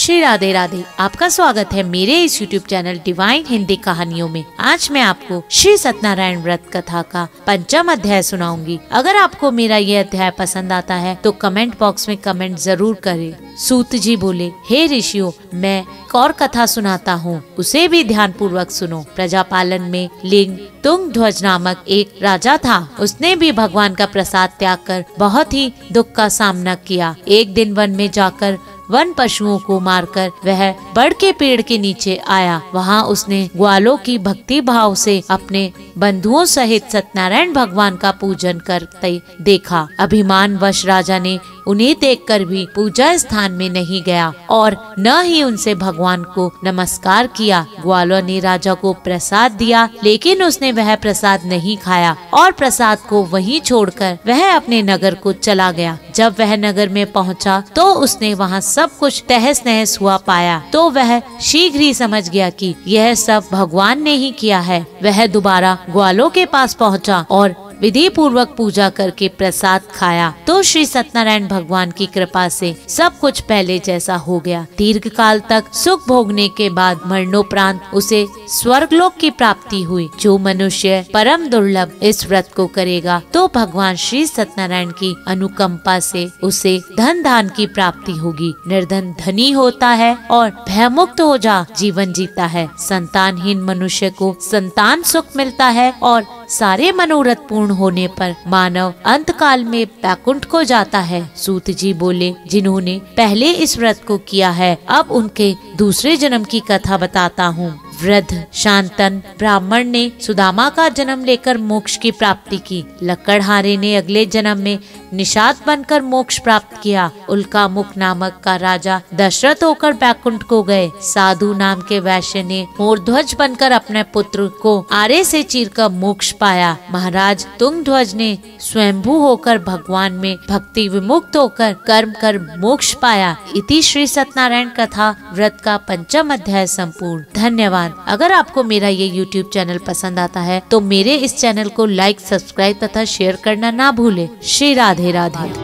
श्री राधे राधे। आपका स्वागत है मेरे इस YouTube चैनल डिवाइन हिंदी कहानियों में। आज मैं आपको श्री सत्यनारायण व्रत कथा का 5वां अध्याय सुनाऊंगी। अगर आपको मेरा ये अध्याय पसंद आता है तो कमेंट बॉक्स में कमेंट जरूर करें। सूत जी बोले, हे ऋषियों, मैं एक और कथा सुनाता हूँ, उसे भी ध्यान पूर्वक सुनो। प्रजापालन में लिंग तुंगध्वज नामक एक राजा था। उसने भी भगवान का प्रसाद त्याग कर बहुत ही दुख का सामना किया। एक दिन वन में जाकर वन पशुओं को मारकर वह बड़ के पेड़ के नीचे आया। वहाँ उसने ग्वालों की भक्ति भाव से अपने बंधुओं सहित सत्यनारायण भगवान का पूजन करते देखा। अभिमान वश राजा ने उन्हें देखकर भी पूजा स्थान में नहीं गया और न ही उनसे भगवान को नमस्कार किया। ग्वालों ने राजा को प्रसाद दिया, लेकिन उसने वह प्रसाद नहीं खाया और प्रसाद को वहीं छोड़कर वह अपने नगर को चला गया। जब वह नगर में पहुंचा तो उसने वहां सब कुछ तहस नहस हुआ पाया, तो वह शीघ्र ही समझ गया कि यह सब भगवान ने ही किया है। वह दोबारा ग्वालों के पास पहुंचा और विधि पूर्वक पूजा करके प्रसाद खाया तो श्री सत्यनारायण भगवान की कृपा से सब कुछ पहले जैसा हो गया। दीर्घ काल तक सुख भोगने के बाद मरणोपरांत उसे स्वर्गलोक की प्राप्ति हुई। जो मनुष्य परम दुर्लभ इस व्रत को करेगा तो भगवान श्री सत्यनारायण की अनुकंपा से उसे धन धान की प्राप्ति होगी। निर्धन धनी होता है और भयमुक्त हो जा जीवन जीता है। संतानहीन मनुष्य को संतान सुख मिलता है और सारे मनोरथ पूर्ण होने पर मानव अंत काल में बैकुंठ को जाता है। सूत जी बोले, जिन्होंने पहले इस व्रत को किया है, अब उनके दूसरे जन्म की कथा बताता हूँ। वृद्ध शांतन ब्राह्मण ने सुदामा का जन्म लेकर मोक्ष की प्राप्ति की। लकड़हारे ने अगले जन्म में निषाद बनकर मोक्ष प्राप्त किया। उल्का मुख नामक का राजा दशरथ होकर बैकुंठ को गए। साधु नाम के वैश्य ने मोरध्वज बनकर अपने पुत्र को आरे से चीरकर मोक्ष पाया। महाराज तुंगध्वज ने स्वयंभू होकर भगवान में भक्ति विमुक्त होकर कर्म कर मोक्ष पाया। इति श्री सत्यनारायण कथा व्रत का 5वां अध्याय संपूर्ण। धन्यवाद। अगर आपको मेरा ये YouTube चैनल पसंद आता है तो मेरे इस चैनल को लाइक, सब्सक्राइब तथा शेयर करना ना भूले। श्री राधे राधे।